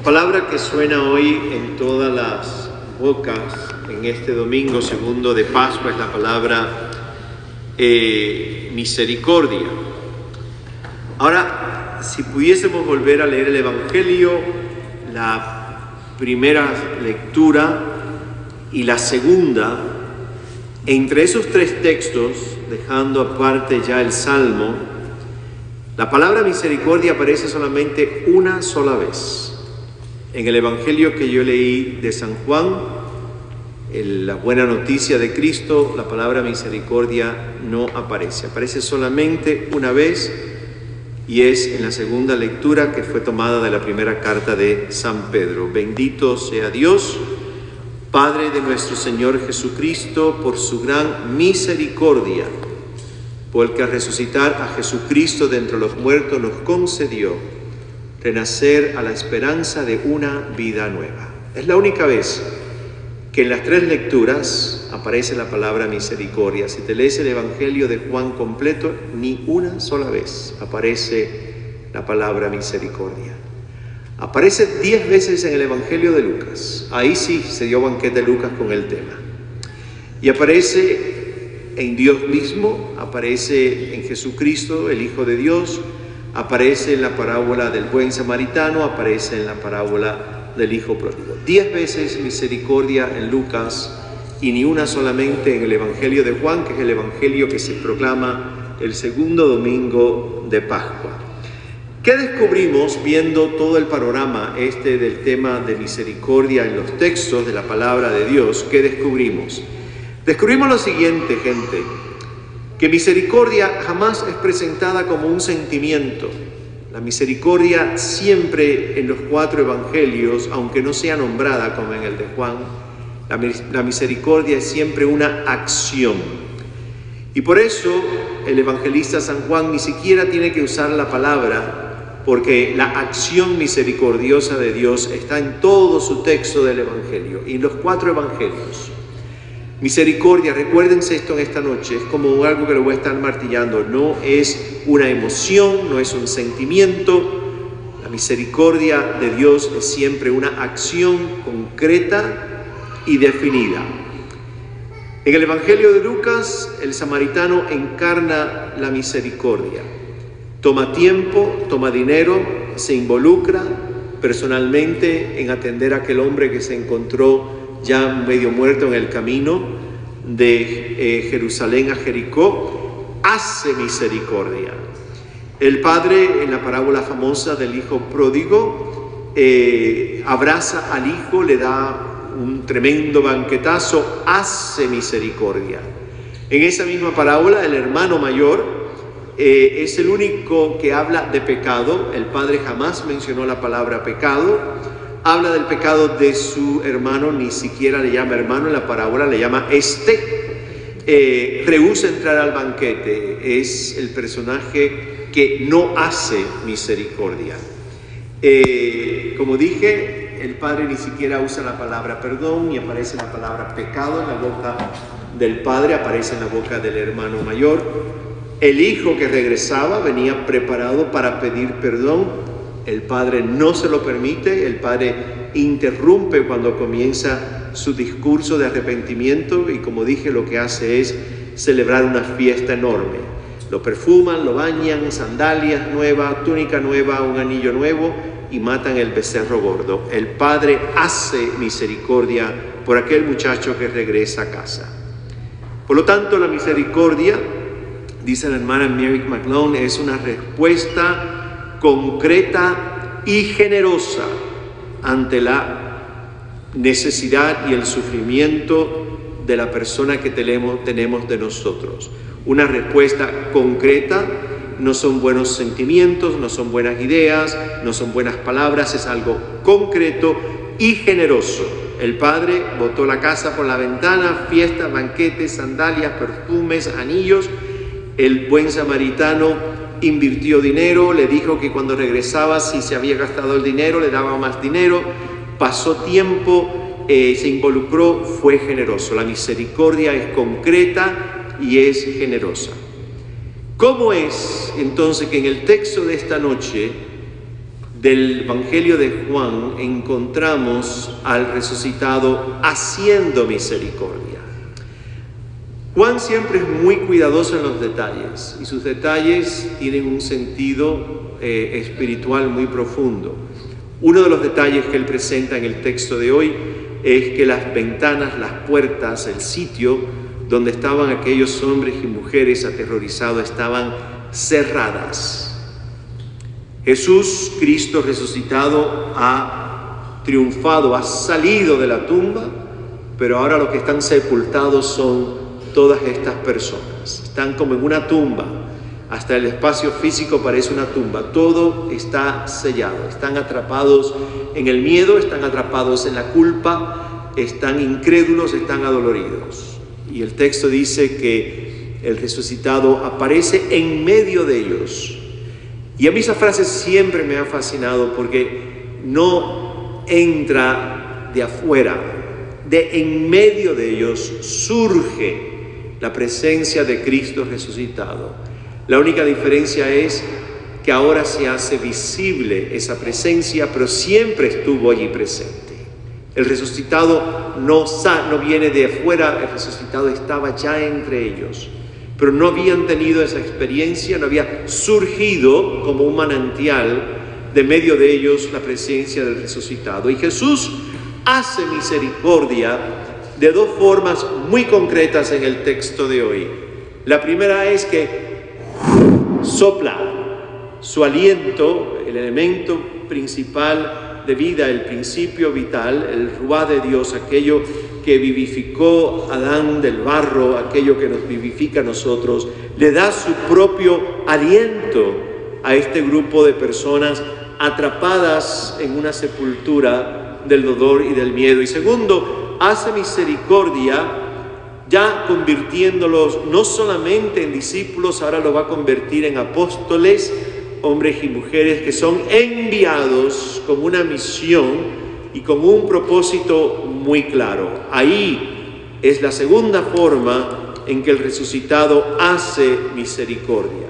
palabra que suena hoy en todas las bocas en este domingo segundo de Pascua es la palabra misericordia. Ahora, si pudiésemos volver a leer el Evangelio, la primera lectura y la segunda, entre esos tres textos, dejando aparte ya el Salmo, la palabra misericordia aparece solamente una sola vez. En el Evangelio que yo leí de San Juan, la buena noticia de Cristo, la palabra misericordia no aparece. Aparece solamente una vez y es en la segunda lectura que fue tomada de la primera carta de San Pedro. Bendito sea Dios, Padre de nuestro Señor Jesucristo, por su gran misericordia, por el que al resucitar a Jesucristo de entre los muertos nos concedió renacer a la esperanza de una vida nueva. Es la única vez que en las tres lecturas aparece la palabra misericordia. Si te lees el Evangelio de Juan completo, ni una sola vez aparece la palabra misericordia. Aparece 10 veces en el Evangelio de Lucas. Ahí sí se dio banquete Lucas con el tema. Y aparece en Dios mismo, aparece en Jesucristo, el Hijo de Dios, aparece en la parábola del buen samaritano, aparece en la parábola del hijo pródigo. 10 veces misericordia en Lucas y ni una solamente en el Evangelio de Juan, que es el Evangelio que se proclama el segundo domingo de Pascua. ¿Qué descubrimos viendo todo el panorama del tema de misericordia en los textos de la palabra de Dios? ¿Qué descubrimos? Descubrimos lo siguiente, gente, que misericordia jamás es presentada como un sentimiento. La misericordia siempre en los 4 evangelios, aunque no sea nombrada como en el de Juan, la misericordia es siempre una acción. Y por eso el evangelista San Juan ni siquiera tiene que usar la palabra, porque la acción misericordiosa de Dios está en todo su texto del evangelio y en los 4 evangelios. Misericordia, recuérdense esto en esta noche, es como algo que lo voy a estar martillando, no es una emoción, no es un sentimiento. La misericordia de Dios es siempre una acción concreta y definida. En el Evangelio de Lucas, el samaritano encarna la misericordia. Toma tiempo, toma dinero, se involucra personalmente en atender a aquel hombre que se encontró ya medio muerto en el camino de Jerusalén a Jericó, hace misericordia. El padre, en la parábola famosa del hijo pródigo, abraza al hijo, le da un tremendo banquetazo, hace misericordia. En esa misma parábola, el hermano mayor es el único que habla de pecado. El padre jamás mencionó la palabra pecado. Habla del pecado de su hermano, ni siquiera le llama hermano en la parábola, le llama rehúsa entrar al banquete, es el personaje que no hace misericordia. Como dije, el padre ni siquiera usa la palabra perdón, ni aparece la palabra pecado en la boca del padre, aparece en la boca del hermano mayor. El hijo que regresaba venía preparado para pedir perdón. El padre no se lo permite, el padre interrumpe cuando comienza su discurso de arrepentimiento y, como dije, lo que hace es celebrar una fiesta enorme. Lo perfuman, lo bañan, sandalias nuevas, túnica nueva, un anillo nuevo y matan el becerro gordo. El padre hace misericordia por aquel muchacho que regresa a casa. Por lo tanto, la misericordia, dice la hermana Mary McLone, es una respuesta concreta y generosa ante la necesidad y el sufrimiento de la persona que tenemos de nosotros. Una respuesta concreta, no son buenos sentimientos, no son buenas ideas, no son buenas palabras, es algo concreto y generoso. El padre botó la casa por la ventana, fiesta, banquetes, sandalias, perfumes, anillos. El buen samaritano invirtió dinero, le dijo que cuando regresaba, si se había gastado el dinero, le daba más dinero, pasó tiempo, se involucró, fue generoso. La misericordia es concreta y es generosa. ¿Cómo es entonces que en el texto de esta noche del Evangelio de Juan encontramos al resucitado haciendo misericordia. Juan siempre es muy cuidadoso en los detalles, y sus detalles tienen un sentido espiritual muy profundo. Uno de los detalles que él presenta en el texto de hoy es que las ventanas, las puertas, el sitio donde estaban aquellos hombres y mujeres aterrorizados estaban cerradas. Jesús, Cristo resucitado, ha triunfado, ha salido de la tumba, pero ahora los que están sepultados son todas estas personas. Están como en una tumba, hasta el espacio físico parece una tumba, todo está sellado, están atrapados en el miedo, están atrapados en la culpa, están incrédulos, están adoloridos. Y el texto dice que el resucitado aparece en medio de ellos. Y a mí esa frase siempre me ha fascinado porque no entra de afuera, de en medio de ellos surge la presencia de Cristo resucitado. La única diferencia es que ahora se hace visible esa presencia, pero siempre estuvo allí presente. El resucitado no viene de afuera, el resucitado estaba ya entre ellos. Pero no habían tenido esa experiencia, no había surgido como un manantial de medio de ellos la presencia del resucitado. Y Jesús hace misericordia de dos formas muy concretas en el texto de hoy. La primera es que sopla su aliento, el elemento principal de vida, el principio vital, el ruá de Dios, aquello que vivificó a Adán del barro, aquello que nos vivifica a nosotros, le da su propio aliento a este grupo de personas atrapadas en una sepultura del dolor y del miedo. Y segundo, hace misericordia, ya convirtiéndolos no solamente en discípulos, ahora lo va a convertir en apóstoles, hombres y mujeres que son enviados con una misión y con un propósito muy claro. Ahí es la segunda forma en que el resucitado hace misericordia.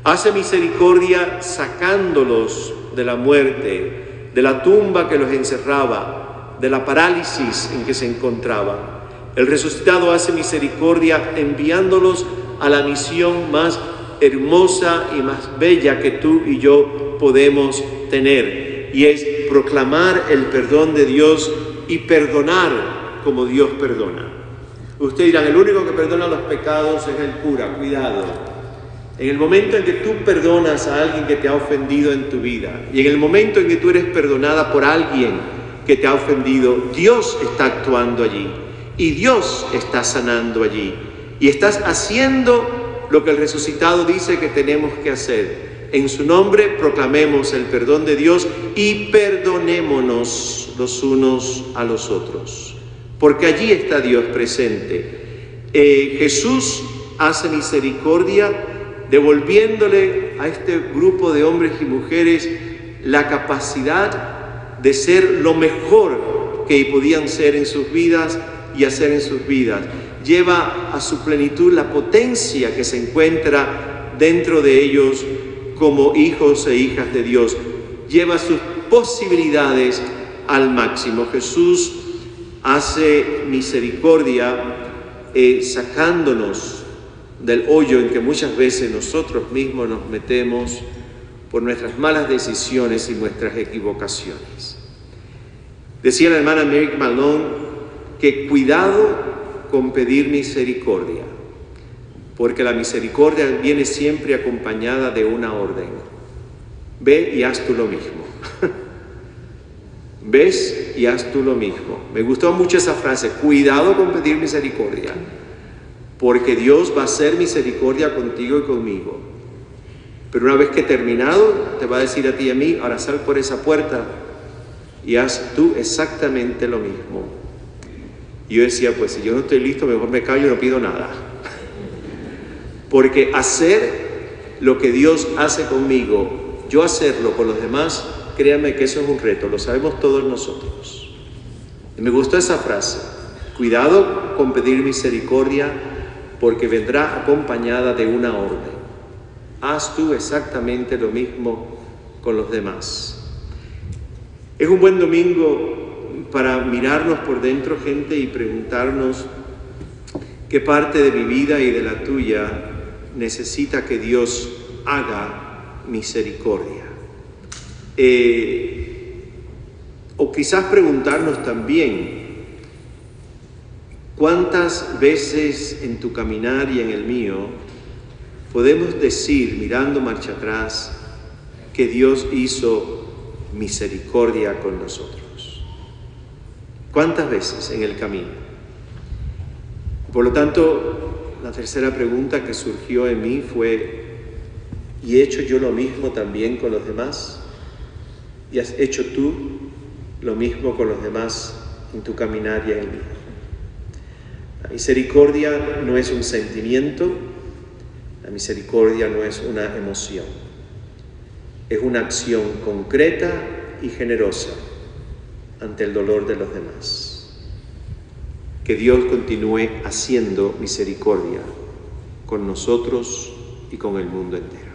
Hace misericordia sacándolos de la muerte, de la tumba que los encerraba, de la parálisis en que se encontraban. El resucitado hace misericordia enviándolos a la misión más hermosa y más bella que tú y yo podemos tener, y es proclamar el perdón de Dios y perdonar como Dios perdona. Ustedes dirán, el único que perdona los pecados es el cura. Cuidado. En el momento en que tú perdonas a alguien que te ha ofendido en tu vida, y en el momento en que tú eres perdonada por alguien que te ha ofendido, Dios está actuando allí, y Dios está sanando allí, y estás haciendo lo que el resucitado dice que tenemos que hacer. En su nombre proclamemos el perdón de Dios y perdonémonos los unos a los otros, porque allí está Dios presente. Jesús hace misericordia devolviéndole a este grupo de hombres y mujeres la capacidad de ser lo mejor que podían ser en sus vidas y hacer en sus vidas. Lleva a su plenitud la potencia que se encuentra dentro de ellos como hijos e hijas de Dios. Lleva sus posibilidades al máximo. Jesús hace misericordia sacándonos del hoyo en que muchas veces nosotros mismos nos metemos por nuestras malas decisiones y nuestras equivocaciones. Decía la hermana Mary Malone que cuidado con pedir misericordia, porque la misericordia viene siempre acompañada de una orden. Ve y haz tú lo mismo. Ves y haz tú lo mismo. Me gustó mucho esa frase, cuidado con pedir misericordia, porque Dios va a hacer misericordia contigo y conmigo. Pero una vez que he terminado, te va a decir a ti y a mí, ahora sal por esa puerta y haz tú exactamente lo mismo. Y yo decía, pues si yo no estoy listo, mejor me callo y no pido nada. Porque hacer lo que Dios hace conmigo, yo hacerlo con los demás, créanme que eso es un reto, lo sabemos todos nosotros. Y me gustó esa frase, cuidado con pedir misericordia, porque vendrá acompañada de una orden. Haz tú exactamente lo mismo con los demás. Es un buen domingo para mirarnos por dentro, gente, y preguntarnos qué parte de mi vida y de la tuya necesita que Dios haga misericordia. O quizás preguntarnos también, ¿cuántas veces en tu caminar y en el mío podemos decir, mirando marcha atrás, que Dios hizo misericordia con nosotros? ¿Cuántas veces en el camino? Por lo tanto, la tercera pregunta que surgió en mí fue, ¿y he hecho yo lo mismo también con los demás? ¿Y has hecho tú lo mismo con los demás en tu caminar y en el mío? La misericordia no es un sentimiento, la misericordia no es una emoción, es una acción concreta y generosa ante el dolor de los demás. Que Dios continúe haciendo misericordia con nosotros y con el mundo entero.